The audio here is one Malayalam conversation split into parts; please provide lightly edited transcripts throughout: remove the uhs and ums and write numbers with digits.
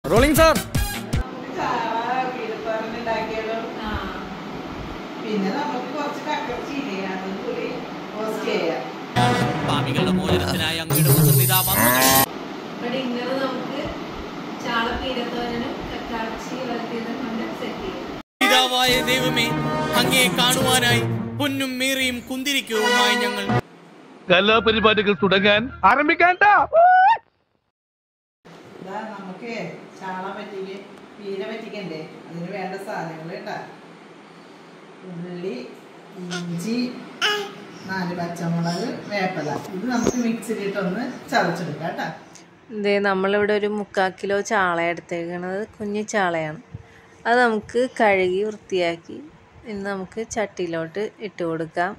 Rolling sir. പിന്നെ നമുക്ക് കുറച്ച് കക്കറച്ചി പാപികളുടെ മോചനത്തിനായി അങ്ങയുടെ പുത്രപിതാ വന്നു. പിതാവായ ദൈവമേ, അങ്ങയെ കാണുവാനായി പൊന്നും മീറിയും കുന്തിരിക്കവുമായി ഞങ്ങൾ കലാപരിപാടികൾ തുടങ്ങാൻ ആരംഭിക്കാൻ. നമുക്ക് ചാള പറ്റിക്ക് പീര പറ്റിക്കണ്ടേ, അതിന് വേണ്ട സാധനങ്ങൾ കേട്ടാ: ഉള്ളി, ഇഞ്ചി, 4 പച്ചമുളക്, വേപ്പില. ഇത് നമുക്ക് മിക്സിയിലിട്ടൊന്ന് ചതച്ചെടുക്കാം കേട്ടാ. ഇതേ നമ്മളിവിടെ ഒരു 3/4 കിലോ ചാള എടുത്തേക്കണത്. കുഞ്ഞു ചാളയാണ്. അത് നമുക്ക് കഴുകി വൃത്തിയാക്കി ഇന്ന് നമുക്ക് ചട്ടിയിലോട്ട് ഇട്ട് കൊടുക്കാം.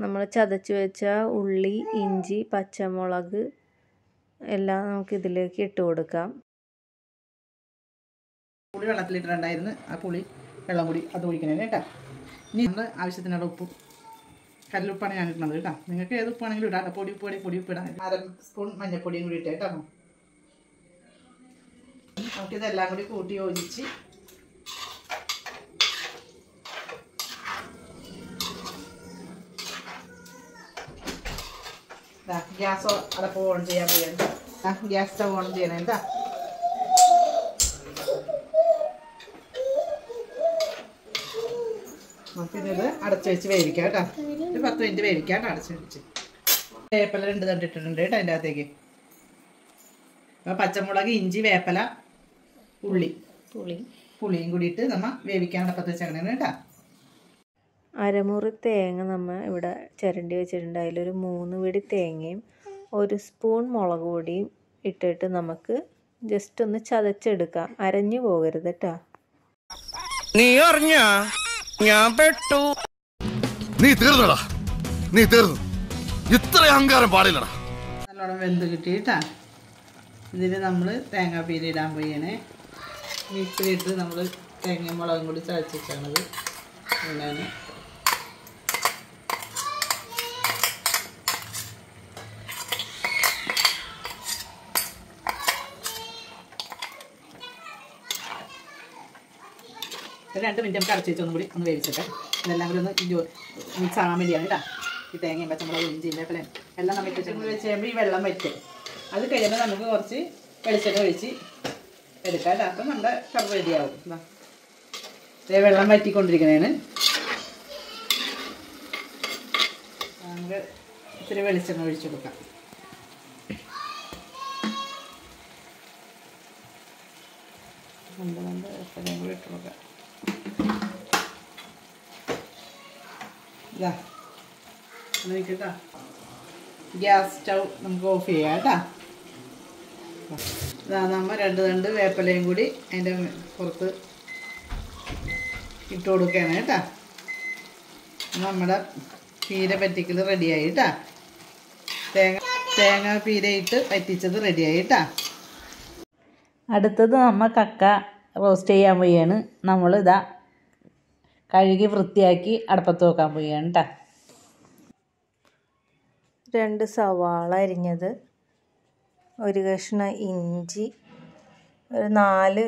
നമ്മൾ ചതച്ച് വെച്ച ഉള്ളി, ഇഞ്ചി, പച്ചമുളക് എല്ലാം നമുക്ക് ഇതിലേക്ക് ഇട്ട് കൊടുക്കാം. പുളി വെള്ളത്തിലിട്ടിട്ടുണ്ടായിരുന്നു. ആ പുളി വെള്ളം കൂടി അത് ഒഴിക്കണേ കേട്ടോ. ഇനി നമ്മൾ ആവശ്യത്തിനുള്ള ഉപ്പും, കല്ലുപ്പാണ് ഞാൻ ഇടുന്നത് കേട്ടോ. നിങ്ങൾക്ക് ഏത് ഉപ്പാണെങ്കിലും ഇടാം. പൊടി ഉപ്പ് ഇടാം. 1/2 സ്പൂൺ മഞ്ഞൾപ്പൊടിയും കൂടി ഇട്ടേ കേട്ടോ. നമുക്കിതെല്ലാം കൂടി കൂട്ടി യോജിച്ച് ഗ്യാസ് അടപ്പ് ഓൺ ചെയ്യാൻ പോയാണ്. ഗ്യാസ് സ്റ്റവ് ഓൺ ചെയ്യണേ എന്താ. നമുക്കിത് അടച്ചു വെച്ച് വേവിക്കാം കേട്ടോ. ഒരു 10 മിനിറ്റ് വേവിക്കാം കേട്ടോ, അടച്ചു വെച്ച്. വേപ്പില 2 തണ്ടിട്ടിട്ടുണ്ട് കേട്ടോ അതിൻ്റെ അകത്തേക്ക്. പച്ചമുളക്, ഇഞ്ചി, വേപ്പില, പുളിയും കൂടിയിട്ട് നമ്മൾ വേവിക്കാൻ അടപ്പത്ത് വെച്ചേക്കണേ കേട്ടോ. അരമുറി തേങ്ങ നമ്മൾ ഇവിടെ ചിരണ്ടി വെച്ചിട്ടുണ്ട്. അതിലൊരു 3 പിടി തേങ്ങയും 1 സ്പൂൺ മുളക് പൊടിയും ഇട്ടിട്ട് നമുക്ക് ജസ്റ്റ് ഒന്ന് ചതച്ചെടുക്കാം. അരഞ്ഞു പോകരുത് കേട്ടോ. നീ അറിഞ്ഞ ഞാൻ പെട്ടു. നീ തീർന്നടാ, നീ തീർന്നു. ഇത്ര അഹങ്കാരം പാടില്ലടാ. നല്ലോണം വെന്ത് കിട്ടിയിട്ടാ. ഇതിൽ നമ്മൾ തേങ്ങാപ്പീര ഇടാൻ പോയണേ. മിക്സിയിലിട്ട് നമ്മൾ തേങ്ങയും മുളകും കൂടി ചതച്ചാണത്. അങ്ങനെ ഒരു 2 മിനിറ്റ് നമുക്ക് അടച്ചു വെച്ചൊന്നും കൂടി ഒന്ന് വേവിച്ചിട്ട് ഇതെല്ലാം കൂടി ഒന്ന് മിക്സ് ആകാൻ വേണ്ടിയാണ് കേട്ടോ. ഈ തേങ്ങയും പച്ചമുളകും ഇഞ്ചിയും വേപ്പിലയും എല്ലാം നമ്മൾ വെച്ച് കഴിയുമ്പോൾ ഈ വെള്ളം വറ്റും. അത് കഴിയുമ്പോൾ നമുക്ക് കുറച്ച് വെളിച്ചെണ്ണ ഒഴിച്ച് എടുക്കാം കേട്ടോ. അപ്പം നമ്മുടെ കറി റെഡിയാവും. വെള്ളം വറ്റിക്കൊണ്ടിരിക്കണേന് നമുക്ക് ഇത്തിരി വെളിച്ചെണ്ണ ഒഴിച്ച് കൊടുക്കാം. വെളിച്ചെണ്ണയും കൂടി ഇട്ട് കൊടുക്കാം. ഇതാ കേട്ടോ. ഗ്യാസ് സ്റ്റൗ നമുക്ക് ഓഫ് ചെയ്യാം കേട്ടോ. ഇതാ നമ്മൾ 2 തണ്ട് വേപ്പിലയും കൂടി അതിൻ്റെ പുറത്ത് ഇട്ട് കൊടുക്കുകയാണ് കേട്ടോ. നമ്മുടെ പീര പറ്റിക്കൽ റെഡിയായി കേട്ടോ. തേങ്ങ പീര ഇട്ട് പറ്റിച്ചത് റെഡിയായി കേട്ടോ. അടുത്തത് നമ്മൾ കക്ക റോസ്റ്റ് ചെയ്യാൻ പോവുകയാണ്. നമ്മളിതാ കഴുകി വൃത്തിയാക്കി അടുപ്പത്ത് വെക്കാൻ പോവുകയാണ് കേട്ടോ. 2 സവാള അരിഞ്ഞത്, 1 കഷ്ണം ഇഞ്ചി, ഒരു 4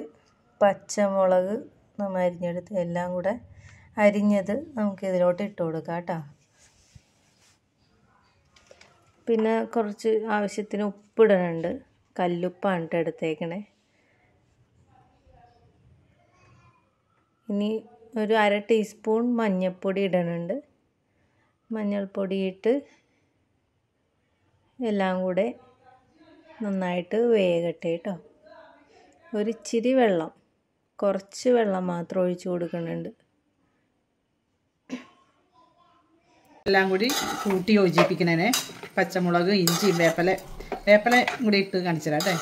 പച്ചമുളക് നമ്മൾ അരിഞ്ഞെടുത്ത് എല്ലാം കൂടെ അരിഞ്ഞത് നമുക്കിതിലോട്ട് ഇട്ട് കൊടുക്കാം കേട്ടോ. പിന്നെ കുറച്ച് ആവശ്യത്തിന് ഉപ്പിടണുണ്ട്. കല്ലുപ്പാണ് കേട്ടോ എടുത്തേക്കണേ. ഇനി ഒരു 1/2 ടീസ്പൂൺ മഞ്ഞൾപ്പൊടി ഇടണുണ്ട്. മഞ്ഞൾപ്പൊടി ഇട്ട് എല്ലാം കൂടെ നന്നായിട്ട് വേകട്ടെ കേട്ടോ. ഒരിച്ചിരി വെള്ളം, കുറച്ച് വെള്ളം മാത്രം ഒഴിച്ച് കൊടുക്കുന്നുണ്ട്. എല്ലാം കൂടി കൂട്ടി യോജിപ്പിക്കണേ. പച്ചമുളക്, ഇഞ്ചി, വേപ്പില കൂടി ഇട്ട് കാണിച്ചു തരാം കേട്ടോ.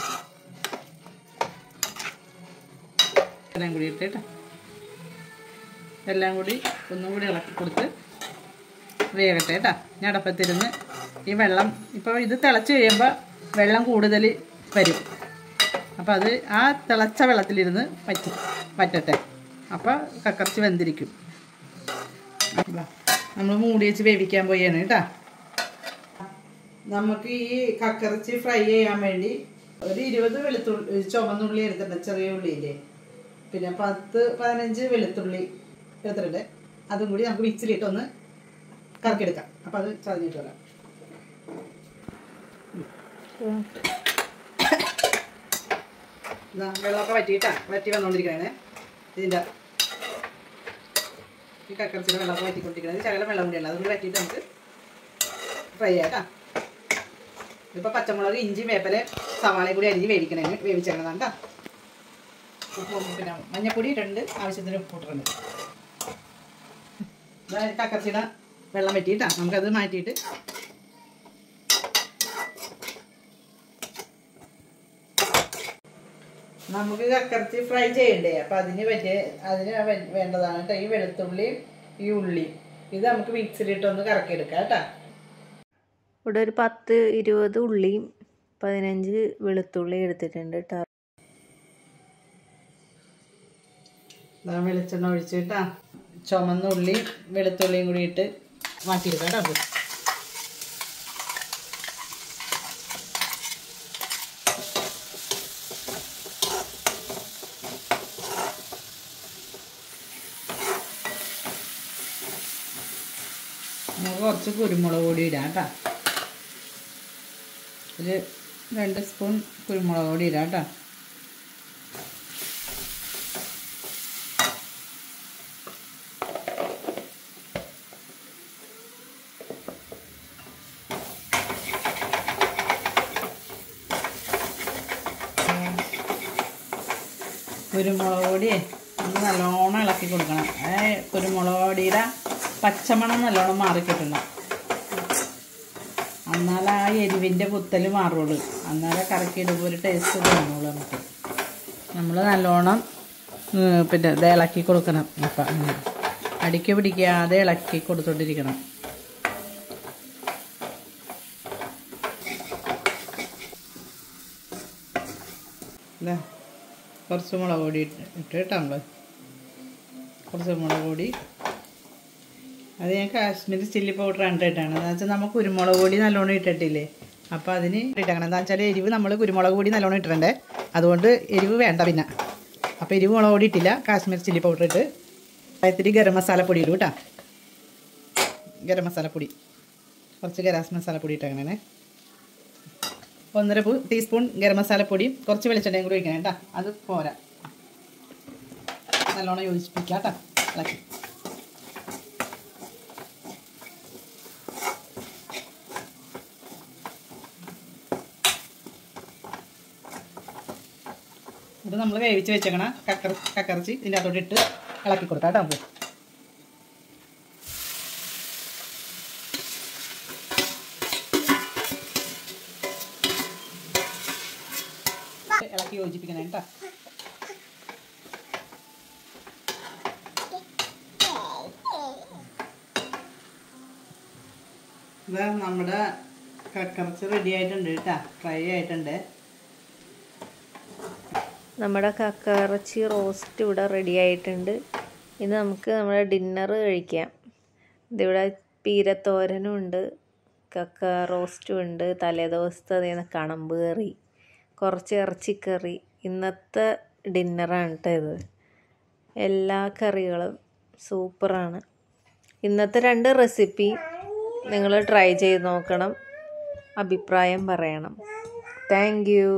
എല്ലാം കൂടി ഇട്ട് കേട്ടോ. എല്ലാം കൂടി ഒന്നും കൂടി ഇളക്കി കൊടുത്ത് വേകട്ടെ കേട്ടോ. ഞാൻ അടുപ്പത്തിരുന്ന് ഈ വെള്ളം ഇപ്പോൾ ഇത് തിളച്ച് കഴിയുമ്പോൾ വെള്ളം കൂടുതൽ വരും. അപ്പോൾ അത് ആ തിളച്ച വെള്ളത്തിലിരുന്ന് പറ്റട്ടെ. അപ്പോൾ കക്കറച്ചി വെന്തിരിക്കും. നമ്മൾ മൂടി വെച്ച് വേവിക്കാൻ പോയാണ് കേട്ടോ. നമുക്ക് ഈ കക്കറച്ചി ഫ്രൈ ചെയ്യാൻ വേണ്ടി ഒരു 20 വെളുത്തുള്ളി ചുവന്നുള്ളി എടുത്തിട്ടുണ്ട്, ചെറിയ ഉള്ളിയില്ലേ, പിന്നെ 10-15 വെളുത്തുള്ളി എടുത്തിട്ടുണ്ട്. അതും കൂടി നമുക്ക് മിക്സിയിലിട്ട് ഒന്ന് കറക്കിയെടുക്കാം. അപ്പം അത് ചതഞ്ഞിട്ട് വരാം. വെള്ളമൊക്കെ വറ്റി വന്നുകൊണ്ടിരിക്കുകയാണ്. ഇതിൻ്റെ ഈ കക്കറച്ചിയുടെ വെള്ളമൊക്കെ വറ്റിക്കൊണ്ടിരിക്കുന്നത്. ശകലം വെള്ളം കൂടിയാണ്, അതുകൊണ്ട് വറ്റിയിട്ട് നമുക്ക് ഫ്രൈ ചെയ്യാം കേട്ടോ. ഇപ്പോൾ പച്ചമുളക്, ഇഞ്ചി, വേപ്പില, സവാളയും കൂടി അരിഞ്ഞ് വേവിച്ചേക്കുന്നതാണ് കേട്ടോ. പിന്നെ മഞ്ഞപ്പൊടി ഇട്ടുണ്ട്, ആവശ്യത്തിന് ഉപ്പിട്ടുണ്ട്. അതായത് കക്കറച്ചിയുടെ വെള്ളം വറ്റിയിട്ടാണ്, നമുക്കത് മാറ്റിയിട്ട് നമുക്ക് കക്കറച്ചി ഫ്രൈ ചെയ്യണ്ടേ. അപ്പം അതിന് വേണ്ടതാണ് കേട്ടോ ഈ വെളുത്തുള്ളിയും ഈ ഉള്ളിയും. ഇത് നമുക്ക് മിക്സിയിലിട്ടൊന്ന് കറക്കിയെടുക്കാം കേട്ടോ. ഇവിടെ ഒരു 10-20 ഉള്ളിയും 15 വെളുത്തുള്ളി എടുത്തിട്ടുണ്ട് കേട്ടോ. വെളിച്ചെണ്ണ ഒഴിച്ചിട്ടാ ചുമന്ന ഉള്ളിയും വെളുത്തുള്ളിയും കൂടി ഇട്ട് മാറ്റിയെടുക്കാം കേട്ടോ. നമുക്ക് കുറച്ച് കുരുമുളക് പൊടി ഇടാം കേട്ടോ. ഒരു 2 സ്പൂൺ കുരുമുളക് പൊടി ഇടാം കേട്ടോ. കുരുമുളക് പൊടി ഒന്ന് നല്ലോണം ഇളക്കി കൊടുക്കണം. കുരുമുളക് പൊടിയുടെ പച്ചമണം നല്ലോണം മാറിക്കിട്ടണം. എന്നാലും ആ എരിവിൻ്റെ കുത്തൽ മാറുള്ളൂ. എന്നാലും കറക്കിയിടുമ്പോൾ ഒരു ടേസ്റ്റ് തോന്നുള്ളൂ നമുക്ക്. നമ്മൾ നല്ലോണം പിന്നെ ഇത് ഇളക്കി കൊടുക്കണം. അപ്പം അടിക്ക് പിടിക്കാതെ ഇളക്കി കൊടുത്തോണ്ടിരിക്കണം. കുറച്ച് മുളക് പൊടി ഇട്ട് കേട്ടോ. നമ്മൾ കുറച്ച് മുളക് പൊടി, അത് ഞാൻ കാശ്മീരി ചില്ലി പൗഡർ ഇട്ടിട്ടാണ്. എന്താ വെച്ചാൽ നമുക്ക് കുരുമുളക് പൊടി നല്ലോണം ഇട്ടിട്ടില്ലേ, അപ്പോൾ അതിന് ഇട്ടേക്കണം. എന്താ വെച്ചാൽ എരിവ് നമ്മൾ കുരുമുളക് പൊടി നല്ലോണം ഇട്ടിട്ടുണ്ടേ, അതുകൊണ്ട് എരിവ് വേണ്ട. പിന്നെ അപ്പോൾ എരിവ് മുളക് പൊടി ഇട്ടില്ല, കാശ്മീരി ചില്ലി പൗഡർ ഇട്ട്. ഇത്തിരി ഗരം മസാലപ്പൊടി ഇടും കേട്ടോ. ഗരം മസാലപ്പൊടി കുറച്ച് ഗരം മസാലപ്പൊടി ഇട്ടേക്കണേ. 1.5 ടീസ്പൂൺ ഗരം മസാലപ്പൊടിയും കുറച്ച് വെളിച്ചെണ്ണയും കൂടി ഒഴിക്കണം കേട്ടോ. അത് പോരാ, നല്ലോണം യോജിപ്പിക്കാം കേട്ടോ. ഇളക്കി ഇത് നമ്മൾ വേവിച്ച് വെച്ചേക്കണ കക്കറച്ചി ഇതിൻ്റെ അകത്തോട്ട് ഇട്ട് ഇളക്കി കൊടുക്കാം കേട്ടോ. നമുക്ക് ഇളക്കി യോജിപ്പിക്കണം കേട്ടോ. ഇത് നമ്മുടെ കക്കറച്ചി റെഡി ആയിട്ടുണ്ട് കേട്ടോ, ഫ്രൈ ആയിട്ടുണ്ട്. നമ്മുടെ കക്കറച്ചി റോസ്റ്റ് ഇവിടെ റെഡി ആയിട്ടുണ്ട്. ഇനി നമുക്ക് നമ്മുടെ ഡിന്നർ കഴിക്കാം. ഇതിവിടെ പീരത്തോരനും ഉണ്ട്, കക്ക റോസ്റ്റും ഉണ്ട്, തലേദിവസത്തെ കണമ്പ് കറി, കുറച്ച് ഇറച്ചിക്കറി. ഇന്നത്തെ ഡിന്നറാണ് കേട്ടോ ഇത്. എല്ലാ കറികളും സൂപ്പറാണ്. ഇന്നത്തെ 2 റെസിപ്പി നിങ്ങൾ ട്രൈ ചെയ്ത് നോക്കണം, അഭിപ്രായം പറയണം. Thank you.